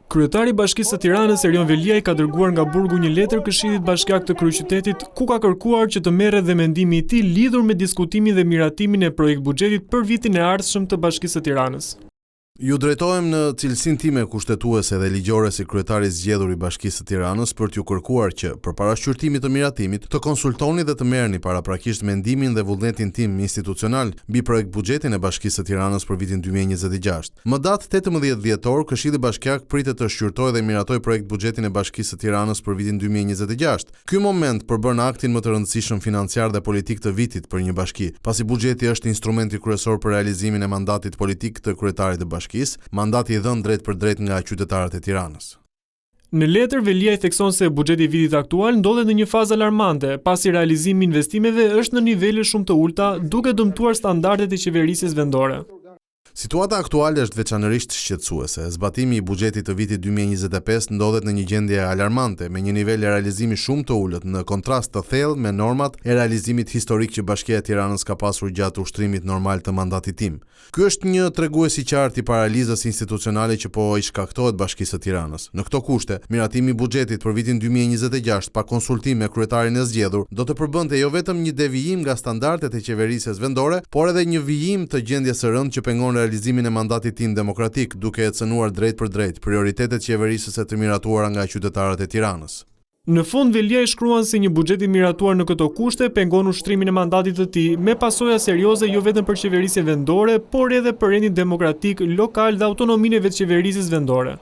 Kryetari i Bashkisë së Tiranës Erion Veliaj ka dërguar nga burgu një letër Këshillit Bashkiak të Kryeqytetit ku ka kërkuar që të merret dhe mendimi i tij lidhur me diskutimin dhe miratimin e projekt buxhetit për vitin e ardhshëm të Bashkisë së Tiranës. Ju drejtohem në cilësinë time kushtetuese dhe ligjore si kryetari zgjedhur i Bashkisë së Tiranës për t'ju kërkuar që përpara shqyrtimit të miratimit të konsultoni dhe të merrni paraprakisht mendimin dhe vullnetin tim institucional mbi projekt buxhetin e Bashkisë së Tiranës për vitin 2026. Më datë 18 dhjetor, Këshilli Bashkiak pritet të shqyrtojë dhe miratoj projekt buxhetin e Bashkisë së Tiranës për vitin 2026. Ky moment përbën aktin më të rëndësishëm financiar dhe politik të vitit për një bashki, pasi buxheti është instrumenti kryesor për realizimin e mandatit politik të kryetarit të mandati i dhënë drejt për drejt nga qytetarët e Tiranës. Në letër, Veliaj thekson se buxheti i vitit aktual ndodhet në një fazë alarmante, pasi realizimi i investimeve është në nivele shumë të ulta, duke dëmtuar standardet e qeverisjes vendore. Situata aktuale është veçanërisht shqetësuese. Zbatimi i buxhetit të vitit 2025 ndodhet në një gjendje alarmante, me një nivel e realizimi shumë të ulët, në kontrast të thellë me normat e realizimit historik që Bashkia e Tiranës ka pasur gjatë ushtrimit normal të mandatit tim. Ky është një tregues i qartë i paralizës institucionale që po i shkaktohet Bashkisë së Tiranës. Në këto kushte, miratimi i buxhetit për vitin 2026 pa konsultim me kryetarin e zgjedhur do të përbënte jo vetëm një devijim nga standardet e qeverisjes vendore, por edhe një vijim të gjendjes së rëndë që pengon realizimin e mandatit tim demokratik, duke e cënuar drejt për drejt prioritetet qeverisëse të miratuara nga qytetarët e Tiranës. Në fund, Veliaj shkruan se një buxhet i miratuar në këto kushte pengon ushtrimin e mandatit të tij, me pasoja serioze jo vetëm për qeverisjen vendore, por edhe për rendin demokratik, lokal dhe autonominë e vetëqeverisjes vendore.